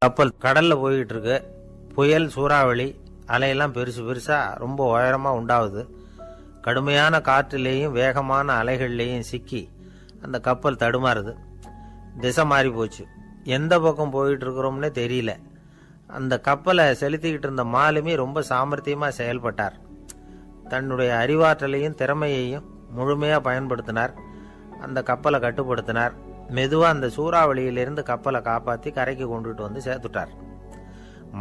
கப்பல் கடல்ல போய்கிட்டு இருக்கு. புயல், சூறாவளி, அலையெல்லாம் பெருசு பெருசா ரொம்ப உயரமா உண்டாகுது. கடுமையான காற்றிலேயும் வேகமான அலைகள்லேயும் சிக்கி அந்த கப்பல் தடுமாறுது. திசை மாறி போச்சு. எந்த பக்கம் போயிட்டு இருக்கிறோம்னே தெரியல. அந்த கப்பலை செலுத்திக்கிட்டு இருந்த மாலுமி ரொம்ப சாமர்த்தியமா செயல்பட்டார். தன்னுடைய அறிவாற்றலையும் திறமையையும் முழுமையா பயன்படுத்தினார். அந்த கப்பலை கட்டுப்படுத்தினார். மெதுவா அந்த சூறாவளியிலிருந்து கப்பலை காப்பாற்றி கரைக்கு கொண்டுட்டு வந்து சேர்த்துட்டார்.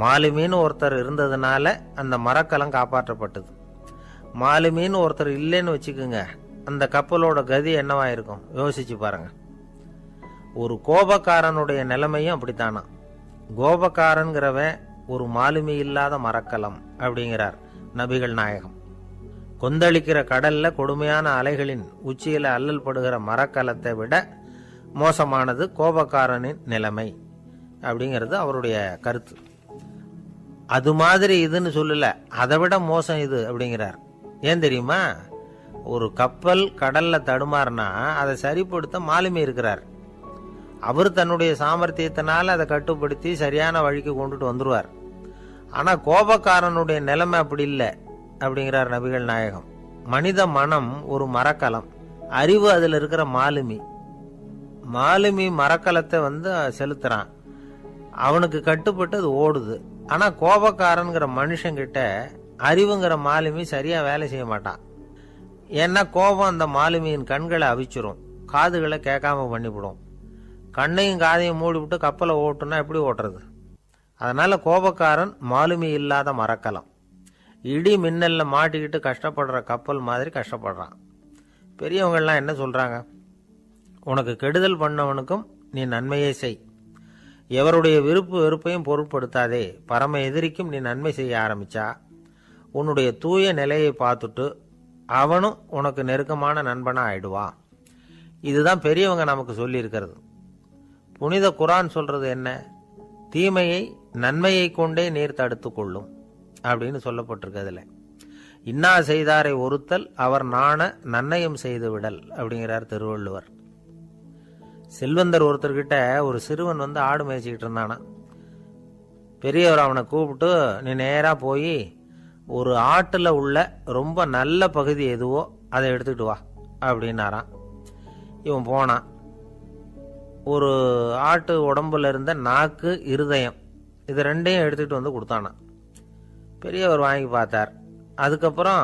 மாலுமின்னு ஒருத்தர் இருந்ததுனால அந்த மரக்கலம் காப்பாற்றப்பட்டது. மாலுமின்னு ஒருத்தர் இல்லைன்னு வச்சுக்கோங்க, அந்த கப்பலோட கதி என்னவா இருக்கும் யோசிச்சு பாருங்க. ஒரு கோபக்காரனுடைய நிலைமையும் அப்படித்தானா. கோபக்காரன்கிறவன் ஒரு மாலுமி இல்லாத மரக்கலம் அப்படிங்கிறார் நபிகள் நாயகம். கொந்தளிக்கிற கடல்ல கொடுமையான அலைகளின் உச்சியில அல்லல் படுகிற மரக்கலத்தை விட மோசமானது கோபக்காரனின் நிலைமை அப்படிங்கிறது அவருடைய கருத்து. அது மாதிரி இதுன்னு சொல்லல, அதை விட மோசம் இது அப்படிங்கிறார். ஏன் தெரியுமா? ஒரு கப்பல் கடல்ல தடுமாறுனா அதை சரிப்படுத்த மாலுமி இருக்கிறார். அவர் தன்னுடைய சாமர்த்தியத்தினால அதை கட்டுப்படுத்தி சரியான வழிக்கு கொண்டுட்டு வந்துருவார். ஆனா கோபக்காரனுடைய நிலைமை அப்படி இல்லை அப்படிங்கிறார் நபிகள் நாயகம். மனித மனம் ஒரு மரக்கலம், அறிவு அதுல இருக்கிற மாலுமி. மாலுமி மரக்கலத்தை செலுத்துறான், அவனுக்கு கட்டுப்பட்டு அது ஓடுது. ஆனா கோபக்காரன்கிற மனுஷங்கிட்ட அறிவுங்கிற மாலுமி சரியா வேலை செய்ய மாட்டான். ஏன்னா கோபம் அந்த மாலுமியின் கண்களை அவிச்சிரும், காதுகளை கேட்காம பண்ணிவிடும். கண்ணையும் காதையும் மூடிவிட்டு கப்பலை ஓட்டுனா எப்படி ஓட்டுறது? அதனால கோபக்காரன் மாலுமி இல்லாத மரக்கலம். இடி மின்னல்ல மாட்டிக்கிட்டு கஷ்டப்படுற கப்பல் மாதிரி கஷ்டப்படுறான். பெரியவங்கள்லாம் என்ன சொல்றாங்க? உனக்கு கெடுதல் பண்ணவனுக்கும் நீ நன்மையை செய், எவருடைய விருப்பு வெறுப்பையும் பொருட்படுத்தாதே. பரம எதிரிக்கும் நீ நன்மை செய்ய ஆரம்பிச்சா உன்னுடைய தூய நிலையை பார்த்துட்டு அவனும் உனக்கு நெருக்கமான நண்பனா ஆயிடுவான். இதுதான் பெரியவங்க நமக்கு சொல்லி இருக்கிறது. புனித குர்ஆன் சொல்றது என்ன? தீமையை நன்மையை கொண்டே நீர் தடுத்து கொள்ளும் அப்படின்னு சொல்லப்பட்டிருக்கிறதுல. இன்னா செய்தாரை ஒருத்தல் அவர் நாண நன்னயம் செய்து விடல் அப்படிங்கிறார் திருவள்ளுவர். செல்வந்தர் ஒருத்தர்கிட்ட ஒரு சிறுவன் ஆடு மேய்ச்சிக்கிட்டு இருந்தானா. பெரியவர் அவனை கூப்பிட்டு, நீ நேரா போய் ஒரு ஆட்டுல உள்ள ரொம்ப நல்ல பகுதி எதுவோ அதை எடுத்துக்கிட்டு வா அப்படின்னாரான். இவன் போனான். ஒரு ஆட்டு உடம்புல இருந்த நாக்கு, இருதயம், இது ரெண்டையும் எடுத்துக்கிட்டு வந்து கொடுத்தானான். பெரியவர் வாங்கி பார்த்தார். அதுக்கப்புறம்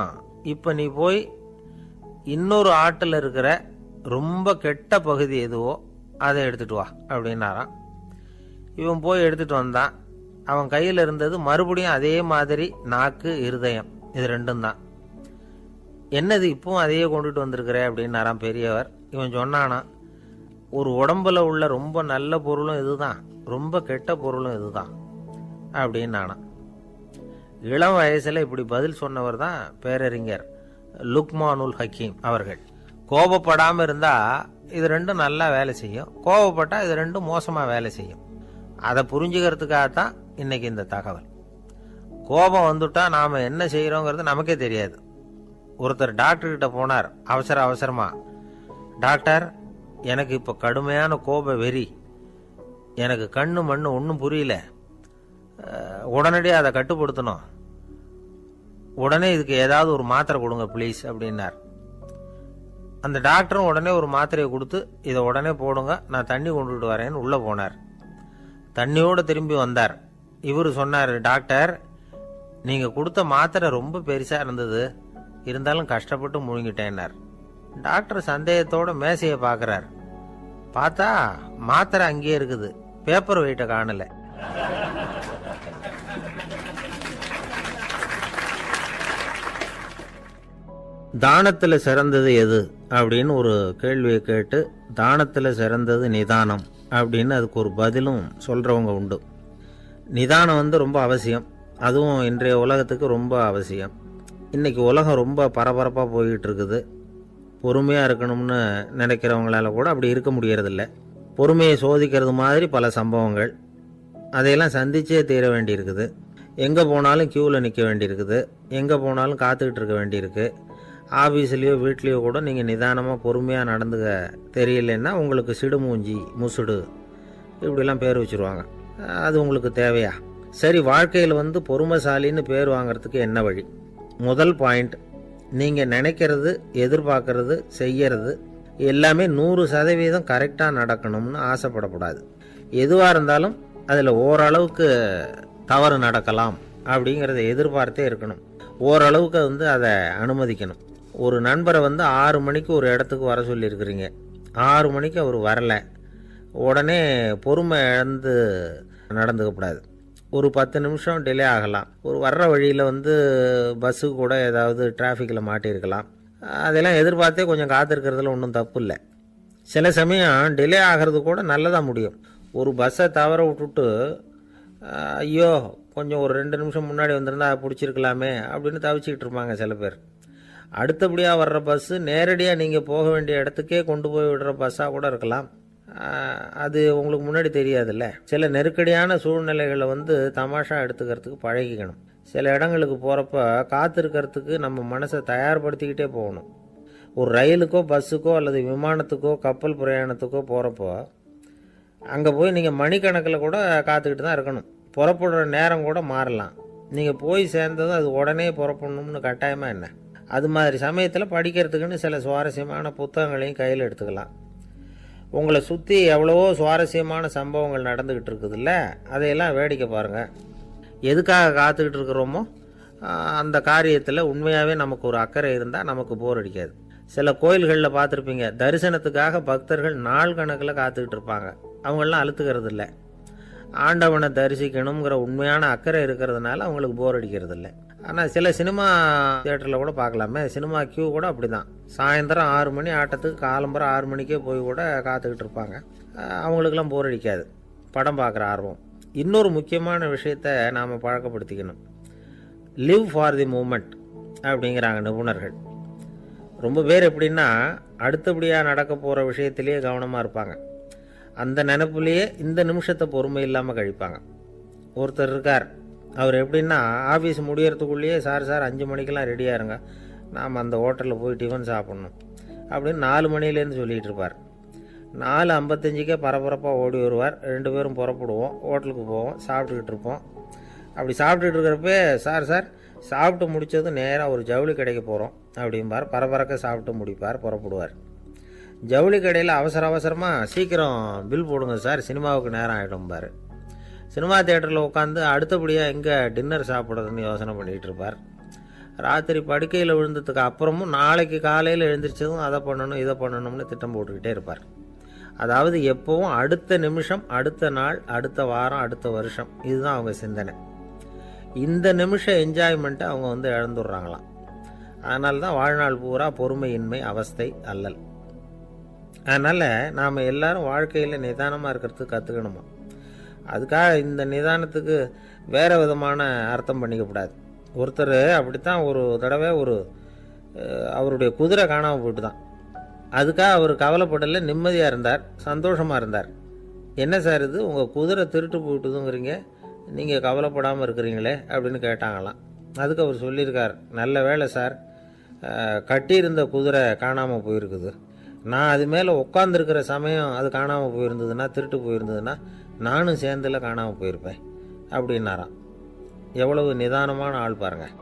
இப்ப நீ போய் இன்னொரு ஆட்டுல இருக்கிற ரொம்ப கெட்ட பகுதி எதுவோ அதை எடுத்துட்டு வா அப்படின்னாராம். இவன் போய் எடுத்துட்டு வந்தான். அவன் கையில் இருந்தது மறுபடியும் அதே மாதிரி நாக்கு, இருதயம், இது ரெண்டும் தான். என்னது இப்பவும் அதையே கொண்டுட்டு வந்திருக்கிற அப்படின்னாராம் பெரியவர். இவன் சொன்னானா, ஒரு உடம்புல உள்ள ரொம்ப நல்ல பொருளும் இதுதான், ரொம்ப கெட்ட பொருளும் இதுதான் அப்படின்னானா. இளம் வயசுல இப்படி பதில் சொன்னவர் தான் பேரறிஞர் லுக்மானுல் ஹக்கீம் அவர்கள். கோபப்படாம இருந்தா இது ரெண்டும் நல்லா வேலை செய்யும், கோபப்பட்டா இது ரெண்டும் மோசமா வேலை செய்யும். அதை புரிஞ்சுக்கிறதுக்காகத்தான் இன்னைக்கு இந்த தகவல். கோபம் வந்துட்டா நாம என்ன செய்யறோங்கிறது நமக்கே தெரியாது. ஒருத்தர் டாக்டர் கிட்ட போனார் அவசரமா. டாக்டர், எனக்கு இப்ப கடுமையான கோப வெறி, எனக்கு கண்ணு மண்ணு ஒன்றும் புரியல, உடனடியாக அதை கட்டுப்படுத்தணும், உடனே இதுக்கு ஏதாவது ஒரு மாத்திரை கொடுங்க ப்ளீஸ் அப்படின்னார். அந்த டாக்டரும் உடனே ஒரு மாத்திரையை கொடுத்து, இதை உடனே போடுங்க, நான் தண்ணி கொண்டுட்டு வரேன்னு உள்ள போனார். தண்ணியோட திரும்பி வந்தார். இவரு சொன்னார், டாக்டர், நீங்க கொடுத்த மாத்திரை ரொம்ப பெருசா இருந்தது, இருந்தாலும் கஷ்டப்பட்டு முழுங்கிட்டேன்னார். டாக்டர் சந்தேகத்தோட மேசையை பார்க்கிறார். பார்த்தா மாத்திரை அங்கேயே இருக்குது, பேப்பர் வெயிட்ட காணல. தானத்துல சிறந்தது எது அப்படின்னு ஒரு கேள்வியை கேட்டு, தானத்துல சிறந்தது நிதானம் அப்படின்னு அதுக்கு ஒரு பதிலும் சொல்றவங்க உண்டு. நிதானம் ரொம்ப அவசியம், அதுவும் இன்றைய உலகத்துக்கு ரொம்ப அவசியம். இன்னைக்கு உலகம் ரொம்ப பரபரப்பா போய்கிட்டு இருக்குது. பொறுமையா இருக்கணும்னு நினைக்கிறவங்களால கூட அப்படி இருக்க முடியறதில்ல. பொறுமையை சோதிக்கிறது மாதிரி பல சம்பவங்கள், அதையெல்லாம் சந்திச்சே தீர வேண்டியிருக்குது. எங்கே போனாலும் கியூவில் நிற்க வேண்டியிருக்குது, எங்கே போனாலும் காத்துக்கிட்டு இருக்க வேண்டியிருக்கு. ஆஃபீஸ்லேயோ வீட்லேயோ கூட நீங்கள் நிதானமாக பொறுமையாக நடந்துக்க தெரியலன்னா உங்களுக்கு சிடுமூஞ்சி, முசுடு இப்படிலாம் பேர் வச்சுருவாங்க. அது உங்களுக்கு தேவையா? சரி, வாழ்க்கையில் வந்து பொறுமைசாலின்னு பேர் வாங்கிறதுக்கு என்ன வழி? முதல் பாயிண்ட், நீங்கள் நினைக்கிறது, எதிர்பார்க்கறது, செய்யறது எல்லாமே 100% கரெக்டாக நடக்கணும்னு ஆசைப்படக்கூடாது. எதுவாக இருந்தாலும் அதில் ஓரளவுக்கு தவறு நடக்கலாம் அப்படிங்கிறத எதிர்பார்த்தே இருக்கணும். ஓரளவுக்கு வந்து அதை அனுமதிக்கணும். ஒரு நண்பரை வந்து 6 மணிக்கு ஒரு இடத்துக்கு வர சொல்லியிருக்கிறீங்க, 6 மணிக்கு அவர் வரலை, உடனே பொறுமை இழந்து நடந்துக்கக்கூடாது. ஒரு 10 நிமிஷம் டிலே ஆகலாம். ஒரு வர்ற வழியில் வந்து பஸ்ஸு கூட ஏதாவது டிராஃபிக்கில் மாட்டியிருக்கலாம். அதெல்லாம் எதிர்பார்த்தே கொஞ்சம் காத்திருக்கிறதுல ஒன்றும் தப்பு இல்லை. சில சமயம் டிலே ஆகிறது கூட நல்லதாக முடியும். ஒரு பஸ்ஸை தவற விட்டுட்டு ஐயோ கொஞ்சம் ஒரு 2 நிமிஷம் முன்னாடி வந்திருந்தா பிடிச்சிருக்கலாமே அப்படின்னு தவிச்சிக்கிட்டு இருப்பாங்க சில பேர். அடுத்தபடியாக வர்ற பஸ்ஸு நேரடியாக நீங்கள் போக வேண்டிய இடத்துக்கே கொண்டு போய் விடுற பஸ்ஸாக கூட இருக்கலாம். அது உங்களுக்கு முன்னாடி தெரியாதுல்ல. சில நெருக்கடியான சூழ்நிலைகளை வந்து தமாஷா எடுத்துக்கிறதுக்கு பழகிக்கணும். சில இடங்களுக்கு போகிறப்ப காத்திருக்கிறதுக்கு நம்ம மனசை தயார்படுத்திக்கிட்டே போகணும். ஒரு ரயிலுக்கோ பஸ்ஸுக்கோ அல்லது விமானத்துக்கோ கப்பல் பிரயாணத்துக்கோ போகிறப்போ அங்கே போய் நீங்கள் மணிக்கணக்கில் கூட காத்துக்கிட்டு தான் இருக்கணும். புறப்படுற நேரம் கூட மாறலாம். நீங்கள் போய் சேர்ந்ததும் அது உடனே புறப்படணும்னு கட்டாயமாக என்ன? அது மாதிரி சமயத்தில் படிக்கிறதுக்குன்னு சில சுவாரஸ்யமான புத்தகங்களையும் கையில் எடுத்துக்கலாம். உங்களை சுற்றி எவ்வளவோ சுவாரஸ்யமான சம்பவங்கள் நடந்துக்கிட்டு இருக்குதுல்ல, அதையெல்லாம் வேடிக்கை பாருங்கள். எதுக்காக காத்துக்கிட்டு இருக்கிறோமோ அந்த காரியத்தில் உண்மையாகவே நமக்கு ஒரு அக்கறை இருந்தால் நமக்கு போர் அடிக்காது. சில கோயில்களில் பார்த்துருப்பீங்க, தரிசனத்துக்காக பக்தர்கள் நாள் கணக்கில் காத்துக்கிட்டு இருப்பாங்க. அவங்களெலாம் அழுத்துக்கிறது இல்லை. ஆண்டவனை தரிசிக்கணுங்கிற உண்மையான அக்கறை இருக்கிறதுனால அவங்களுக்கு போர் அடிக்கிறது இல்லை. ஆனால் சில சினிமா தியேட்டரில் கூட பார்க்கலாமே, சினிமா கியூ கூட அப்படி தான். சாயந்தரம் 6 மணி ஆட்டத்துக்கு காலம்பரம் 6 மணிக்கே போய் கூட காத்துக்கிட்டு இருப்பாங்க. அவங்களுக்கெல்லாம் போர் அடிக்காது, படம் பார்க்குற ஆர்வம். இன்னொரு முக்கியமான விஷயத்தை நாம் பழக்கப்படுத்திக்கணும். லிவ் ஃபார் தி மூமெண்ட் அப்படிங்கிறாங்க நிபுணர்கள். ரொம்ப பேர் எப்படின்னா அடுத்தபடியாக நடக்க போகிற விஷயத்திலேயே கவனமாக இருப்பாங்க. அந்த நினைப்புலேயே இந்த நிமிஷத்தை பொறுமை இல்லாமல் கழிப்பாங்க. ஒருத்தர் இருக்கார், அவர் எப்படின்னா ஆஃபீஸ் முடியறதுக்குள்ளேயே சார் 5 மணிக்கெல்லாம் ரெடியாக இருங்க, நாம் அந்த ஹோட்டலில் போய் டிஃபன் சாப்பிட்ணும் அப்படின்னு 4 மணிலேருந்து சொல்லிகிட்டு இருப்பார். 4:55 பரபரப்பாக ஓடி வருவார். 2 பேரும் புறப்படுவோம், ஹோட்டலுக்கு போவோம், சாப்பிட்டுக்கிட்டு இருப்போம். அப்படி சாப்பிட்டுட்டு இருக்கிறப்ப சார் சாப்பிட்டு முடித்ததும் நேராக ஒரு ஜவுளி கடைக்கு போகிறோம் அப்படிம்பார். பரபரக்க சாப்பிட்டு முடிப்பார், புறப்படுவார். ஜவுளி கடையில் அவசரமாக சீக்கிரம் பில் போடுங்க சார், சினிமாவுக்கு நேரம் ஆகிடும்பார். சினிமா தியேட்டரில் உட்காந்து அடுத்தபடியாக எங்கே டின்னர் சாப்பிட்றதுன்னு யோசனை பண்ணிகிட்டு இருப்பார். ராத்திரி படுக்கையில் விழுந்ததுக்கு அப்புறமும் நாளைக்கு காலையில் எழுந்திரிச்சதும் அதை பண்ணணும் இதை பண்ணணும்னு திட்டம் போட்டுக்கிட்டே இருப்பார். அதாவது எப்போவும் அடுத்த நிமிஷம், அடுத்த நாள், அடுத்த வாரம், அடுத்த வருஷம், இதுதான் அவங்க சிந்தனை. இந்த நிமிஷம் என்ஜாய்மெண்ட்டை அவங்க வந்து இழந்துடுறாங்களாம். அதனால தான் வாழ்நாள் பூரா பொறுமையின்மை, அவஸ்தை, அல்லல். அதனால் நாம் எல்லாரும் வாழ்க்கையில் நிதானமாக இருக்கிறதுக்கு கற்றுக்கணுமா. அதுக்காக இந்த நிதானத்துக்கு வேறு விதமான அர்த்தம் பண்ணிக்கக்கூடாது. ஒருத்தர் அப்படித்தான் ஒரு தடவை அவருடைய குதிரை காணாமல் போயிட்டு தான். அதுக்காக அவர் கவலைப்படலை, நிம்மதியாக இருந்தார், சந்தோஷமாக இருந்தார். என்ன சார் இது, உங்கள் குதிரை திருட்டு போயிட்டுதுங்கிறீங்க, நீங்கள் கவலைப்படாமல் இருக்கிறீங்களே அப்படின்னு கேட்டாங்களாம். அதுக்கு அவர் சொல்லியிருக்கார், நல்ல வேலை சார், கட்டியிருந்த குதிரை காணாமல் போயிருக்குது. நான் அது மேலே உட்காந்துருக்கிற சமயம் அது காணாமல் போயிருந்ததுன்னா, திருட்டு போயிருந்ததுன்னா நானும் சேர்ந்துல காணாமல் போயிருப்பேன் அப்படின்னாராம். எவ்வளவு நிதானமான ஆள் பாருங்கள்.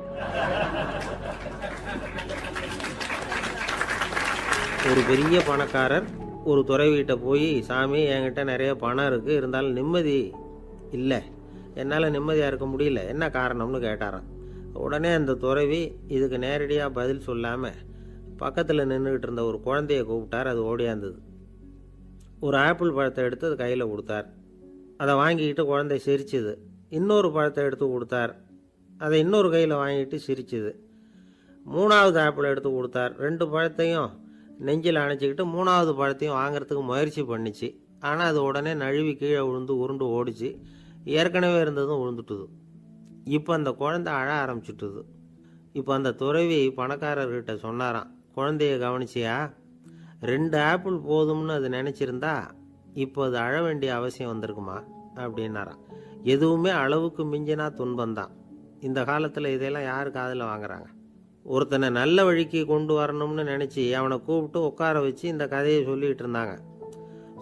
ஒரு பெரிய பணக்காரர் ஒரு துறவிகிட்ட போய், சாமி என்கிட்ட நிறைய பணம் இருக்குது, இருந்தாலும் நிம்மதி இல்லை, என்னால் நிம்மதியாக இருக்க முடியல, என்ன காரணம்னு கேட்டாராம். உடனே அந்த துறவி இதுக்கு நேரடியாக பதில் சொல்லாமல் பக்கத்தில் நின்றுக்கிட்டு இருந்த ஒரு குழந்தைய கூப்பிட்டார். அது ஓடியாந்தது. ஒரு ஆப்பிள் பழத்தை எடுத்து அது கையில் கொடுத்தார். அதை வாங்கிக்கிட்டு குழந்தை சிரிச்சுது. இன்னொரு பழத்தை எடுத்து கொடுத்தார். அதை இன்னொரு கையில் வாங்கிட்டு சிரிச்சுது. 3வது ஆப்பிள் எடுத்து கொடுத்தார். 2 பழத்தையும் நெஞ்சில் அணைச்சிக்கிட்டு 3வது பழத்தையும் வாங்கிறதுக்கு முயற்சி பண்ணிச்சு. ஆனால் அது உடனே நழுவி கீழே விழுந்து உருண்டு ஓடிச்சு. ஏற்கனவே இருந்ததும் விழுந்துட்டுது. இப்போ அந்த குழந்தை அழ ஆரம்பிச்சுட்டுது. இப்போ அந்த துறவி பணக்காரர்கிட்ட சொன்னாராம், குழந்தைய கவனிச்சியா, 2 ஆப்பிள் போதும்னு அது நினச்சிருந்தா இப்போ அது அழ வேண்டிய அவசியம் வந்திருக்குமா அப்படின்னாராம். எதுவுமே அளவுக்கு மிஞ்சினா துன்பந்தான். இந்த காலத்தில் இதெல்லாம் யார் காதில் வாங்குறாங்க? ஒருத்தனை நல்ல வழிக்கு கொண்டு வரணும்னு நினச்சி அவனை கூப்பிட்டு உட்கார வச்சு இந்த கதையை சொல்லிகிட்டு இருந்தாங்க.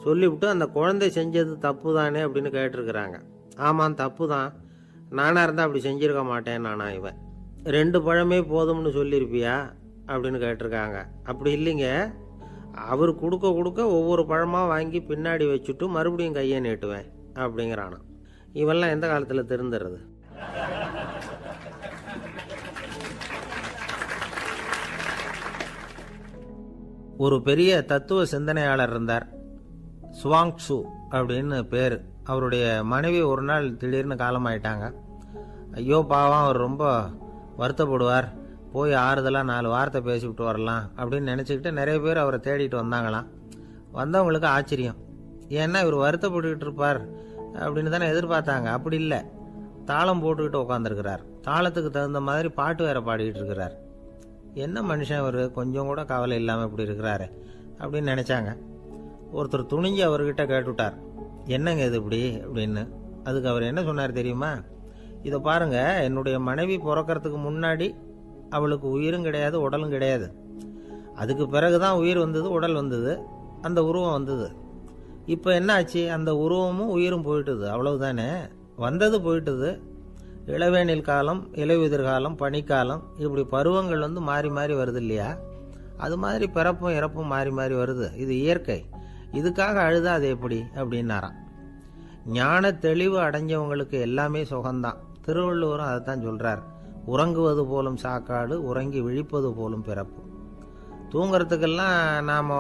சொல்லிவிட்டு அந்த குழந்தை செஞ்சது தப்பு தானே அப்படின்னு கேட்டிருக்கிறாங்க. ஆமாம், தப்பு தான். நானாக இருந்தால் அப்படி செஞ்சுருக்க மாட்டேன் நானா இவன். 2 பழமே போதும்னு சொல்லியிருப்பியா அப்படின்னு கேட்டிருக்காங்க. அப்படி இல்லைங்க, அவர் கொடுக்க கொடுக்க ஒவ்வொரு பழமாக வாங்கி பின்னாடி வச்சுட்டு மறுபடியும் கையை நீட்டுவேன் அப்படிங்கிறானா. இவெல்லாம் எந்த காலத்தில் திருந்துறது? ஒரு பெரிய தத்துவ சிந்தனையாளர் இருந்தார், சுவாங்சு அப்படின்னு பேர். அவருடைய மனைவி ஒரு நாள் திடீர்னு காலமாயிட்டாங்க. ஐயோ பாவம், அவர் ரொம்ப வருத்தப்படுவார், போய் ஆறுதலாக 4 வார்த்தை பேசிவிட்டு வரலாம் அப்படின்னு நினச்சிக்கிட்டு நிறைய பேர் அவரை தேடிட்டு வந்தாங்களாம். வந்தவங்களுக்கு ஆச்சரியம், ஏன்னா இவர் வருத்தப்பட்டுக்கிட்டு இருப்பார் அப்படின்னு தானே எதிர்பார்த்தாங்க. அப்படி இல்லை, தாளம் போட்டுக்கிட்டு உட்காந்துருக்கிறார். தாளத்துக்கு தகுந்த மாதிரி பாட்டு வேற பாடிக்கிட்டு இருக்கிறார். என்ன மனுஷன் அவர், கொஞ்சம் கூட கவலை இல்லாமல் இப்படி இருக்கிறாரு அப்படின்னு நினச்சாங்க. ஒருத்தர் துணிஞ்சு அவர்கிட்ட கேட்டுவிட்டார், என்னங்க இது இப்படி அப்படின்னு. அதுக்கு அவர் என்ன சொன்னார் தெரியுமா? இதை பாருங்க, என்னுடைய மனைவி பிறக்கிறதுக்கு முன்னாடி அவளுக்கு உயிரும் கிடையாது, உடலும் கிடையாது. அதுக்கு பிறகுதான் உயிர் வந்தது, உடல் வந்தது, அந்த உருவம் வந்தது. இப்போ என்ன ஆச்சு? அந்த உருவமும் உயிரும் போயிட்டுது, அவ்வளவுதானே. வந்தது போயிட்டுது. இளவேனில் காலம், இலையுதிர் காலம், பனிக்காலம், இப்படி பருவங்கள் மாறி மாறி வருது இல்லையா? அது மாதிரி பிறப்பும் இறப்பும் மாறி மாறி வருது. இது இயற்கை. இதுக்காக அழுதா அது எப்படி அப்படின்னாராம். ஞான தெளிவு அடைஞ்சவங்களுக்கு எல்லாமே சுகம்தான். திருவள்ளுவரும் அதைத்தான் சொல்றார், உறங்குவது போலும் சாக்காடு, உறங்கி விழிப்பது போலும் பிறப்பு. தூங்குறதுக்கெல்லாம் நாம்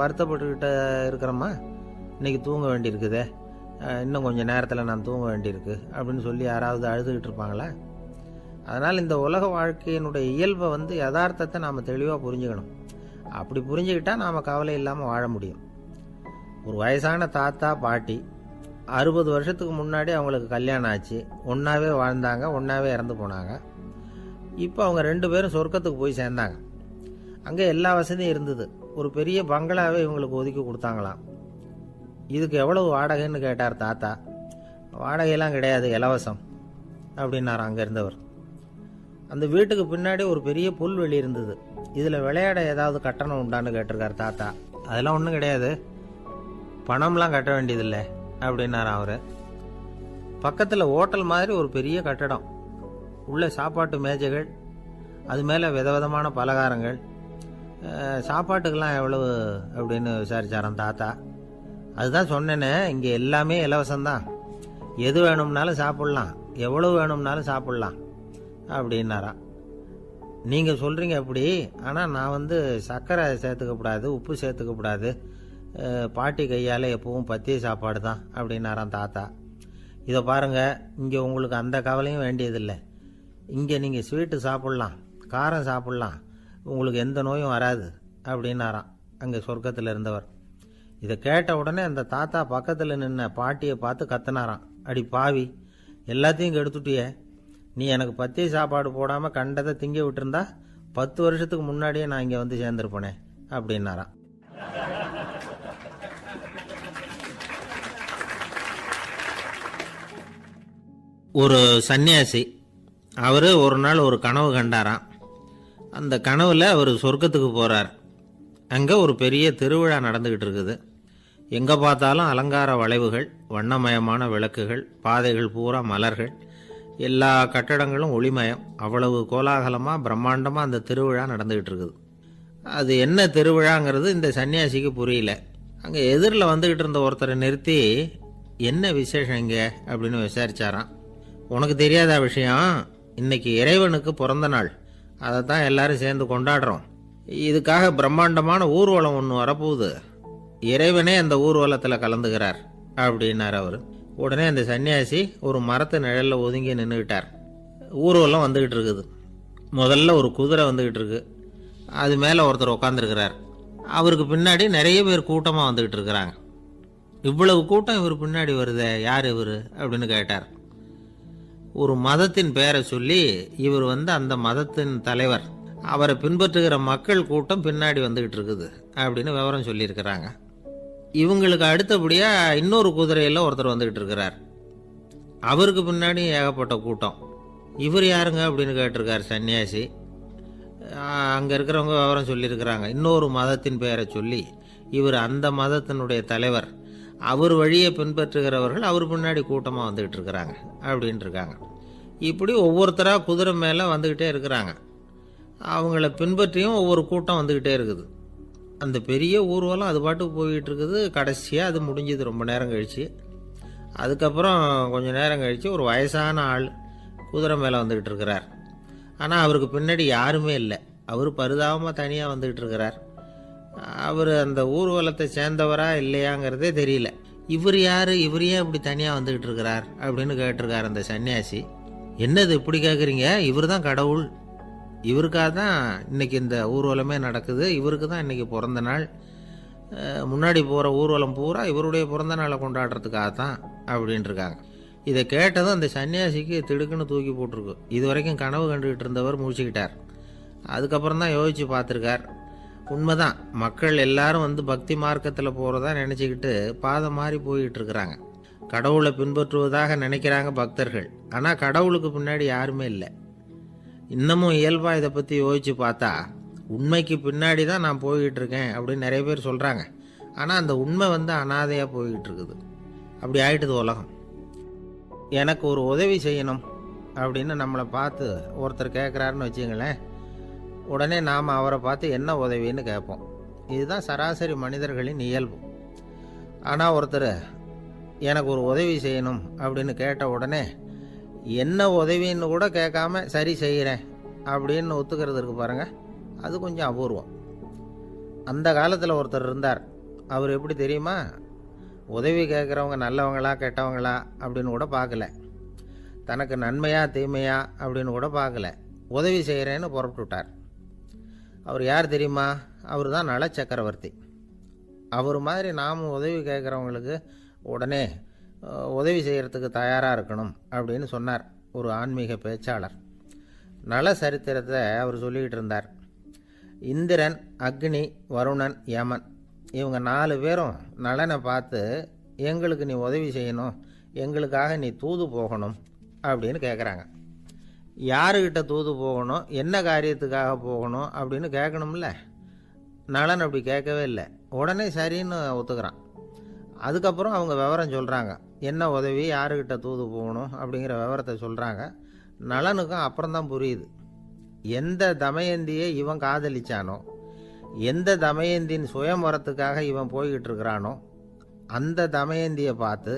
வருத்தப்பட்டுக்கிட்ட இருக்கிறோமா? இன்னைக்கு தூங்க வேண்டியிருக்குதே, இன்னும் கொஞ்சம் நேரத்தில் நான் தூங்க வேண்டியிருக்கு அப்படின்னு சொல்லி யாராவது அழுதுகிட்டு இருப்பாங்களா? அதனால் இந்த உலக வாழ்க்கையினுடைய இயல்பை யதார்த்தத்தை நாம் தெளிவாக புரிஞ்சுக்கணும். அப்படி புரிஞ்சுக்கிட்டால் நாம் கவலை இல்லாமல் வாழ முடியும். ஒரு வயசான தாத்தா பாட்டி 60 வருஷத்துக்கு முன்னாடி அவங்களுக்கு கல்யாணம் ஆச்சு. ஒன்றாவே வாழ்ந்தாங்க, ஒன்றாவே இறந்து போனாங்க. இப்போ அவங்க 2 பேரும் சொர்க்கத்துக்கு போய் சேர்ந்தாங்க. அங்கே எல்லா வசதியும் இருந்தது. ஒரு பெரிய பங்களாவே இவங்களுக்கு ஒதுக்கி கொடுத்தாங்களாம். இதுக்கு எவ்வளவு வாடகைன்னு கேட்டார் தாத்தா. வாடகையெல்லாம் கிடையாது, இலவசம் அப்படின்னார் அங்கே இருந்தவர். அந்த வீட்டுக்கு பின்னாடி ஒரு பெரிய புல்வெளி இருந்தது. இதில் விளையாட ஏதாவது கட்டணம் உண்டான்னு கேட்டிருக்கார் தாத்தா. அதெல்லாம் ஒன்றும் கிடையாது, பணம்லாம் கட்ட வேண்டியதில்லை அப்படின்னார் அவர். பக்கத்தில் ஹோட்டல் மாதிரி ஒரு பெரிய கட்டடம், உள்ள சாப்பாட்டு மேஜைகள், அது மேலே விதவிதமான பலகாரங்கள். சாப்பாட்டுக்கெல்லாம் எவ்வளவு அப்படின்னு விசாரிச்சாராம் தாத்தா. அதுதான் சொன்னேனே, இங்கே எல்லாமே இலவசம்தான், எது வேணும்னாலும் சாப்பிட்லாம், எவ்வளவு வேணும்னாலும் சாப்பிட்லாம் அப்படின்னாராம். நீங்கள் சொல்கிறீங்க அப்படி, ஆனால் நான் சர்க்கரை சேர்த்துக்கக்கூடாது, உப்பு சேர்த்துக்கக்கூடாது, பாட்டி கையால் எப்பவும் பத்திய சாப்பாடு தான் அப்படின்னாராம் தாத்தா. இதை பாருங்கள், இங்கே உங்களுக்கு அந்த கவலையும் வேண்டியதில்லை. இங்கே நீங்கள் ஸ்வீட்டு சாப்பிட்லாம், காரம் சாப்பிட்லாம், உங்களுக்கு எந்த நோயும் வராது அப்படின்னாராம் அங்கே சொர்க்கத்தில் இருந்தவர். இதை கேட்ட உடனே அந்த தாத்தா பக்கத்தில் நின்ன பாட்டியை பார்த்து கத்தினாராம், அடி பாவி, எல்லாத்தையும் கெடுத்துட்டியே, நீ எனக்கு பத்திய சாப்பாடு போடாமல் கண்டதை திங்க விட்டுருந்தா 10 வருஷத்துக்கு முன்னாடியே நான் இங்கே சேர்ந்துருப்பேனே அப்படின்னாராம். ஒரு சன்னியாசி, அவர் ஒரு நாள் ஒரு கனவு கண்டாராம். அந்த கனவில் அவர் சொர்க்கத்துக்கு போகிறார். அங்கே ஒரு பெரிய திருவிழா நடந்துக்கிட்டு இருக்குது. எங்கே பார்த்தாலும் அலங்கார வளைவுகள், வண்ணமயமான விளக்குகள், பாதைகள் பூரா மலர்கள், எல்லா கட்டடங்களும் ஒளிமயம். அவ்வளவு கோலாகலமாக பிரம்மாண்டமாக அந்த திருவிழா நடந்துக்கிட்டு இருக்குது. அது என்ன திருவிழாங்கிறது இந்த சன்னியாசிக்கு புரியல. அங்கே எதிரில் வந்துக்கிட்டு இருந்த ஒருத்தரை நிறுத்தி, என்ன விசேஷம் இங்கே அப்படின்னு விசாரிச்சாராம். உனக்கு தெரியாத விஷயம், இன்னைக்கு இறைவனுக்கு பிறந்த நாள், அதை தான் எல்லாரும் சேர்ந்து கொண்டாடுறோம். இதுக்காக பிரம்மாண்டமான ஊர்வலம் ஒன்று வரப்போகுது, இறைவனே அந்த ஊர்வலத்தில் கலந்துகிறார் அப்படின்னார் அவர். உடனே அந்த சன்னியாசி ஒரு மரத்து நிழலில் ஒதுங்கி நின்றுக்கிட்டார். ஊர்வலம் வந்துக்கிட்டு இருக்குது. முதல்ல ஒரு குதிரை வந்துக்கிட்டு இருக்கு, அது மேலே ஒருத்தர் உட்காந்துருக்கிறார். அவருக்கு பின்னாடி நிறைய பேர் கூட்டமாக வந்துக்கிட்டு இருக்கிறாங்க. இவ்வளவு கூட்டம் இவர் பின்னாடி வருதே, யார் இவர் அப்படின்னு கேட்டார். ஒரு மதத்தின் பெயரை சொல்லி, இவர் அந்த மதத்தின் தலைவர், அவரை பின்பற்றுகிற மக்கள் கூட்டம் பின்னாடி வந்துகிட்டு இருக்குது அப்படின்னு விவரம் சொல்லியிருக்கிறாங்க. இவங்களுக்கு அடுத்தபடியா இன்னொரு குதிரையில் ஒருத்தர் வந்துகிட்டு இருக்கிறார். அவருக்கு பின்னாடி ஏகப்பட்ட கூட்டம். இவர் யாருங்க அப்படின்னு கேட்டிருக்கார் சன்னியாசி. அங்கே இருக்கிறவங்க விவரம் சொல்லியிருக்கிறாங்க. இன்னொரு மதத்தின் பெயரை சொல்லி, இவர் அந்த மதத்தினுடைய தலைவர், அவர் வழியை பின்பற்றுகிறவர்கள் அவர் பின்னாடி கூட்டமாக வந்துக்கிட்டு இருக்கிறாங்க அப்படின்ட்டு இருக்காங்க. இப்படி ஒவ்வொருத்தராக குதிரை மேலே வந்துக்கிட்டே இருக்கிறாங்க. அவங்கள பின்பற்றியும் ஒவ்வொரு கூட்டம் வந்துக்கிட்டே இருக்குது. அந்த பெரிய ஊர்வலம் அது பாட்டுக்கு போய்கிட்டு இருக்குது. கடைசியாக அது முடிஞ்சது ரொம்ப நேரம் கழித்து. அதுக்கப்புறம் கொஞ்சம் நேரம் கழித்து ஒரு வயசான ஆள் குதிரை மேலே வந்துக்கிட்டு இருக்கிறார். ஆனால் அவருக்கு பின்னாடி யாருமே இல்லை. அவர் பரிதாபமாக தனியாக வந்துக்கிட்டு இருக்கிறார். அவர் அந்த ஊர்வலத்தை சேர்ந்தவரா இல்லையாங்கிறதே தெரியல. இவர் யார், இவர் ஏன் இப்படி தனியாக வந்துக்கிட்டு இருக்கிறார் அப்படின்னு கேட்டிருக்கார் அந்த சன்னியாசி. என்னது இப்படி கேட்குறீங்க? இவர் தான் கடவுள், இவருக்காக தான் இன்றைக்கி இந்த ஊர்வலமே நடக்குது, இவருக்கு தான் இன்றைக்கி பிறந்த நாள், முன்னாடி போகிற ஊர்வலம் பூரா இவருடைய பிறந்த நாளை கொண்டாடுறதுக்காக தான் அப்படின்ட்டுருக்காங்க. இதை கேட்டதும் அந்த சன்னியாசிக்கு திடுக்குன்னு தூக்கி போட்டிருக்கு. இது வரைக்கும் கனவு கண்டுகிட்டு இருந்தவர் முடிச்சுக்கிட்டார். அதுக்கப்புறம் தான் யோசித்து பார்த்துருக்கார். உண்மைதான், மக்கள் எல்லாரும் வந்து பக்தி மார்க்கத்தில் போகிறதா நினச்சிக்கிட்டு பாதம் மாறி போயிட்டு இருக்கிறாங்க. கடவுளை பின்பற்றுவதாக நினைக்கிறாங்க பக்தர்கள். ஆனால் கடவுளுக்கு பின்னாடி யாருமே இல்லை. இன்னமும் இயல்பாக இதை பற்றி யோசித்து பார்த்தா உண்மைக்கு பின்னாடி தான் நான் போய்கிட்டு இருக்கேன் அப்படின்னு நிறைய பேர் சொல்கிறாங்க. ஆனால் அந்த உண்மை வந்து அனாதையாக போய்கிட்டு இருக்குது. அப்படி ஆயிட்டுது உலகம். எனக்கு ஒரு உதவி செய்யணும் அப்படின்னு நம்மளை பார்த்து ஒருத்தர் கேட்குறாருன்னு வச்சுங்களேன், உடனே நாம் அவரை பார்த்து என்ன உதவின்னு கேட்போம். இதுதான் சராசரி மனிதர்களின் இயல்பு. ஆனால் ஒருத்தர் எனக்கு ஒரு உதவி செய்யணும் அப்படின்னு கேட்ட உடனே என்ன உதவின்னு கூட கேட்காம சரி செய்கிறேன் அப்படின்னு ஒத்துக்கிறது இருக்கு பாருங்கள், அது கொஞ்சம் அபூர்வம். அந்த காலத்தில் ஒருத்தர் இருந்தார். அவர் எப்படி தெரியுமா? உதவி கேட்குறவங்க நல்லவங்களா கெட்டவங்களா அப்படின்னு கூட பார்க்கல, தனக்கு நன்மையா தீமையா அப்படின்னு கூட பார்க்கல, உதவி செய்கிறேன்னு புறப்பட்டு விட்டார். அவர் யார் தெரியுமா? அவர் தான் நல சக்கரவர்த்தி. அவர் மாதிரி நாமும் உதவி கேட்குறவங்களுக்கு உடனே உதவி செய்கிறதுக்கு தயாராக இருக்கணும் அப்படின்னு சொன்னார் ஒரு ஆன்மீக பேச்சாளர். நல சரித்திரத்தை அவர் சொல்லிக்கிட்டு இருந்தார். இந்திரன், அக்னி, வருணன், யமன் இவங்க 4 பேரும் நலனை பார்த்து எங்களுக்கு நீ உதவி செய்யணும், எங்களுக்காக நீ தூது போகணும் அப்படின்னு கேட்குறாங்க. யாருக்கிட்ட தூது போகணும், என்ன காரியத்துக்காக போகணும் அப்படின்னு கேட்கணும்ல. நலன் அப்படி கேட்கவே இல்லை, உடனே சரின்னு ஒத்துக்கிறான். அதுக்கப்புறம் அவங்க விவரம் சொல்கிறாங்க, என்ன உதவி, யாருக்கிட்ட தூது போகணும் அப்படிங்கிற விவரத்தை சொல்கிறாங்க. நலனுக்கும் அப்புறம்தான் புரியுது, எந்த தமயந்தியை இவன் காதலிச்சானோ, எந்த தமயந்தின் சுயமரத்துக்காக இவன் போய்கிட்டு இருக்கிறானோ அந்த தமயந்தியை பார்த்து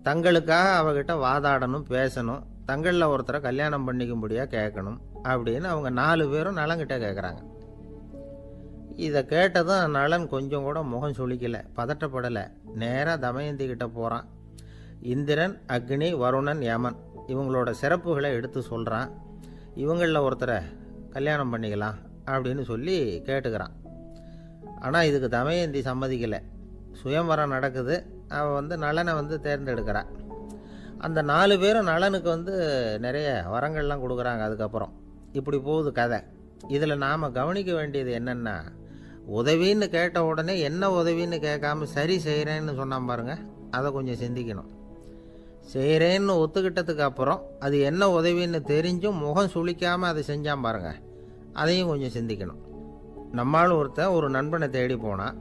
தங்களுக்காக அவகிட்ட வாதாடணும், பேசணும், தங்களில் ஒருத்தரை கல்யாணம் பண்ணிக்கும்படியாக கேட்கணும் அப்படின்னு அவங்க 4 பேரும் நலன்கிட்ட கேட்குறாங்க. இதை கேட்டதும் நலன் கொஞ்சம் கூட முகம் சுளிக்கலை, பதட்டப்படலை. நேராக தமயந்தி கிட்ட போகிறான். இந்திரன், அக்னி, வருணன், யமன் இவங்களோட சிறப்புகளை எடுத்து சொல்கிறான். இவங்களில் ஒருத்தரை கல்யாணம் பண்ணிக்கலாம் அப்படின்னு சொல்லி கேட்டுக்கிறான். ஆனால் இதுக்கு தமயந்தி சம்மதிக்கலை. சுயம்வரம் நடக்குது, அவள் வந்து நலனை வந்து தேர்ந்தெடுக்கிறான். அந்த 4 பேரும் நலனுக்கு வந்து நிறைய வரங்கள்லாம் கொடுக்குறாங்க. அதுக்கப்புறம் இப்படி போகுது கதை. இதில் நாம் கவனிக்க வேண்டியது என்னென்னா, உதவின்னு கேட்ட உடனே என்ன உதவின்னு கேட்காம சரி செய்கிறேன்னு சொன்னான் பாருங்க, அதை கொஞ்சம் சிந்திக்கணும். செய்கிறேன்னு ஒத்துக்கிட்டதுக்கு அப்புறம் அது என்ன உதவின்னு தெரிஞ்சும் முகம் சுளிக்காமல் அதை செஞ்சான் பாருங்க, அதையும் கொஞ்சம் சிந்திக்கணும். நம்மளும் ஒருத்தன் ஒரு நண்பனை தேடி போனால்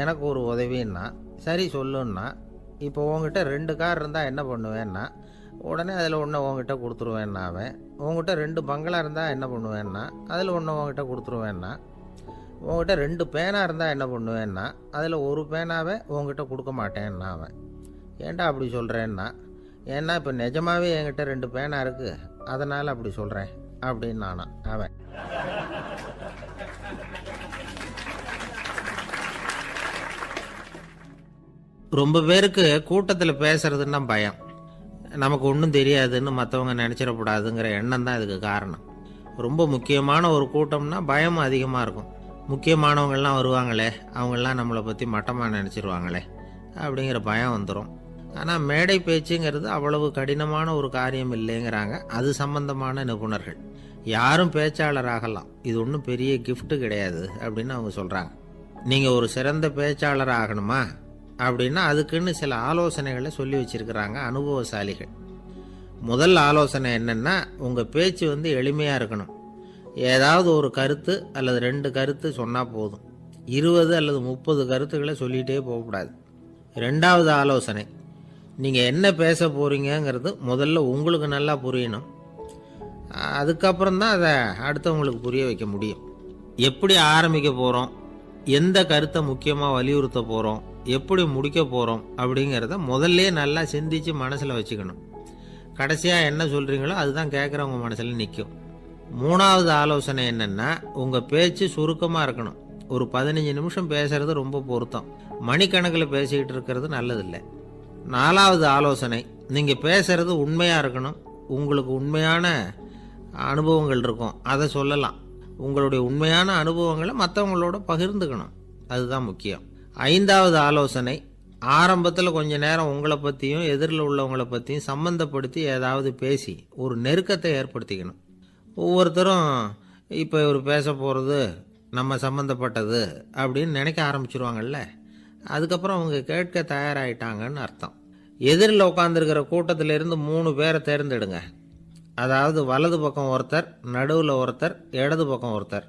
எனக்கு ஒரு உதவின்னா சரி சொல்லுன்னா, இப்போ உங்ககிட்ட 2 கார் இருந்தால் என்ன பண்ணுவேன்னா உடனே அதில் ஒன்று உங்ககிட்ட கொடுத்துருவேன்னா, அவன் உங்ககிட்ட 2 பங்களா இருந்தால் என்ன பண்ணுவேன்னா அதில் ஒன்று உங்ககிட்ட கொடுத்துருவேன்னா, உங்ககிட்ட 2 பேனா இருந்தால் என்ன பண்ணுவேன்னா அதில் ஒரு பேனாவை உங்ககிட்ட கொடுக்க மாட்டேன்னா அவன். ஏன்டா அப்படி சொல்கிறேன்னா, ஏன்னா இப்போ நிஜமாகவே என்கிட்ட 2 பேனா இருக்குது, அதனால் அப்படி சொல்கிறேன் அப்படின்னு நானா அவன். ரொம்ப பேருக்கு கூட்டத்தில் பேசுறதுன்னா பயம். நமக்கு ஒன்றும் தெரியாதுன்னு மற்றவங்க நினச்சிடக்கூடாதுங்கிற எண்ணம் தான் இதுக்கு காரணம். ரொம்ப முக்கியமான ஒரு கூட்டம்னா பயம் அதிகமாக இருக்கும். முக்கியமானவங்கள்லாம் வருவாங்களே, அவங்களாம் நம்மளை பற்றி மட்டமாக நினச்சிருவாங்களே அப்படிங்கிற பயம் வந்துடும். ஆனால் மேடை பேச்சுங்கிறது அவ்வளவு கடினமான ஒரு காரியம் இல்லைங்கிறாங்க அது சம்பந்தமான நிபுணர்கள். யாரும் பேச்சாளர் ஆகலாம், இது ஒன்றும் பெரிய கிஃப்ட்டு கிடையாது அப்படின்னு அவங்க சொல்கிறாங்க. நீங்கள் ஒரு சிறந்த பேச்சாளர் ஆகணுமா அப்படின்னா அதுக்குன்னு சில ஆலோசனைகளை சொல்லி வச்சுருக்கிறாங்க அனுபவசாலிகள். முதல் ஆலோசனை என்னென்னா, உங்கள் பேச்சு வந்து எளிமையாக இருக்கணும். ஏதாவது ஒரு கருத்து அல்லது 2 கருத்து சொன்னால் போதும். 20 அல்லது 30 கருத்துக்களை சொல்லிகிட்டே போகக்கூடாது. ரெண்டாவது ஆலோசனை, நீங்கள் என்ன பேச போகிறீங்கிறது முதல்ல உங்களுக்கு நல்லா புரியணும். அதுக்கப்புறம் தான் அதை அடுத்தவங்களுக்கு புரிய வைக்க முடியும். எப்படி ஆரம்பிக்க போகிறோம், எந்த கருத்தை முக்கியமாக வலியுறுத்த போகிறோம், எப்படி முடிக்க போகிறோம் அப்படிங்கிறத முதல்ல நல்லா சிந்திச்சு மனசில் வச்சுக்கணும். கடைசியாக என்ன சொல்கிறீங்களோ அதுதான் கேட்குறவங்க மனசில் நிற்கும். மூணாவது ஆலோசனை என்னென்னா, உங்கள் பேச்சு சுருக்கமாக இருக்கணும். ஒரு 15 நிமிஷம் பேசுறது ரொம்ப பொருத்தம். மணிக்கணக்கில் பேசிக்கிட்டு இருக்கிறது நல்லதில்லை. நாலாவது ஆலோசனை, நீங்கள் பேசுறது உண்மையாக இருக்கணும். உங்களுக்கு உண்மையான அனுபவங்கள் இருக்கும், அதை சொல்லலாம். உங்களுடைய உண்மையான அனுபவங்களை மற்றவங்களோட பகிர்ந்துக்கணும், அதுதான் முக்கியம். ஐந்தாவது ஆலோசனை, ஆரம்பத்தில் கொஞ்ச நேரம் உங்களை பற்றியும் எதிரில் உள்ளவங்களை பற்றியும் சம்மந்தப்படுத்தி ஏதாவது பேசி ஒரு நெருக்கத்தை ஏற்படுத்திக்கணும். ஒவ்வொருத்தரும் இப்போ இவர் பேச போகிறது நம்ம சம்மந்தப்பட்டது அப்படின்னு நினைக்க ஆரம்பிச்சிருவாங்கல்ல, அதுக்கப்புறம் அவங்க கேட்க தயாராகிட்டாங்கன்னு அர்த்தம். எதிரில் உட்காந்துருக்கிற கூட்டத்திலிருந்து 3 பேரை தேர்ந்தெடுங்க. அதாவது வலது பக்கம் ஒருத்தர், நடுவில் ஒருத்தர், இடது பக்கம் ஒருத்தர்.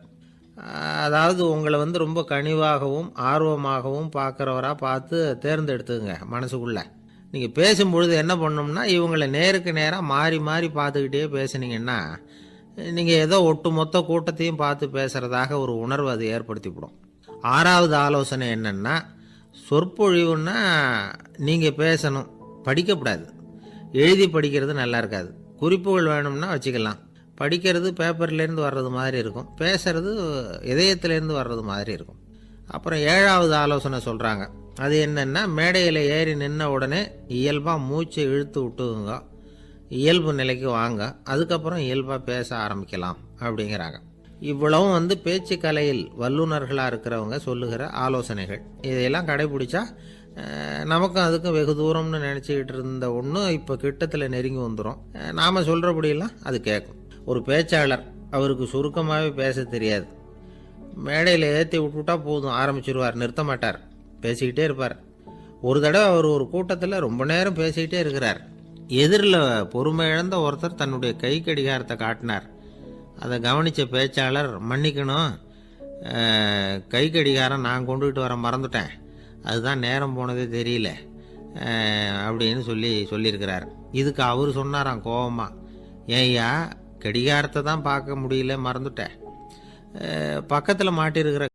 அதாவது உங்களை ரொம்ப கனிவாகவும் ஆர்வமாகவும் பார்க்குறவராக பார்த்து தேர்ந்தெடுத்துங்க மனசுக்குள்ளே. நீங்கள் பேசும்பொழுது என்ன பண்ணணும்னா, இவங்களை நேருக்கு நேராக மாறி மாறி பார்த்துக்கிட்டே பேசுனீங்கன்னா நீங்கள் ஏதோ ஒட்டுமொத்த கூட்டத்தையும் பார்த்து பேசுகிறதாக ஒரு உணர்வு அது ஏற்படுத்திவிடும். ஆறாவது ஆலோசனை என்னென்னா, சொற்பொழிவுன்னா நீங்கள் பேசணும், படிக்கக்கூடாது. எழுதி படிக்கிறது நல்லா இருக்காது. குறிப்புகள் வேணும்னா வச்சுக்கலாம். படிக்கிறது பேப்பர்லேருந்து வர்றது மாதிரி இருக்கும், பேசுறது இதயத்திலேருந்து வர்றது மாதிரி இருக்கும். அப்புறம் ஏழாவது ஆலோசனை சொல்கிறாங்க. அது என்னென்னா, மேடையில் ஏறி நின்ன உடனே இயல்பாக மூச்சை இழுத்து விட்டுங்க, இயல்பு நிலைக்கு வாங்க, அதுக்கப்புறம் இயல்பாக பேச ஆரம்பிக்கலாம் அப்படிங்கிறாங்க. இவ்வளவும் பேச்சு கலையில் வல்லுநர்களாக இருக்கிறவங்க சொல்லுகிற ஆலோசனைகள். இதையெல்லாம் கடைபிடிச்சா நமக்கும் அதுக்கும் வெகு தூரம்னு நினச்சிக்கிட்டு இருந்த ஒன்று இப்போ கிட்டத்தில் நெருங்கி வந்துடும். நாம் சொல்கிறபடியெல்லாம் அது கேட்கும். ஒரு பேச்சாளர், அவருக்கு சுருக்கமாகவே பேச தெரியாது. மேடையில் ஏற்றி விட்டுவிட்டா போதும், ஆரம்பிச்சிருவார், நிறுத்த மாட்டார், பேசிக்கிட்டே இருப்பார். ஒரு தடவை அவர் ஒரு கூட்டத்தில் ரொம்ப நேரம் பேசிக்கிட்டே இருக்கிறார். எதிரில் பொறுமை இழந்த ஒருத்தர் தன்னுடைய கை கடிகாரத்தை காட்டினார். அதை கவனித்த பேச்சாளர், மன்னிக்கணும், கை கடிகாரம் நான் கொண்டுகிட்டு வர மறந்துட்டேன், அதுதான் நேரம் போனதே தெரியல அப்படின்னு சொல்லியிருக்கிறார். இதுக்கு அவர் சொன்னாராம் கோபமாக, ஏய்யா கடிகாரத்தை தான் பார்க்க முடியல, மறந்துட்டேன், பக்கத்தில் மாட்டியிருக்கிற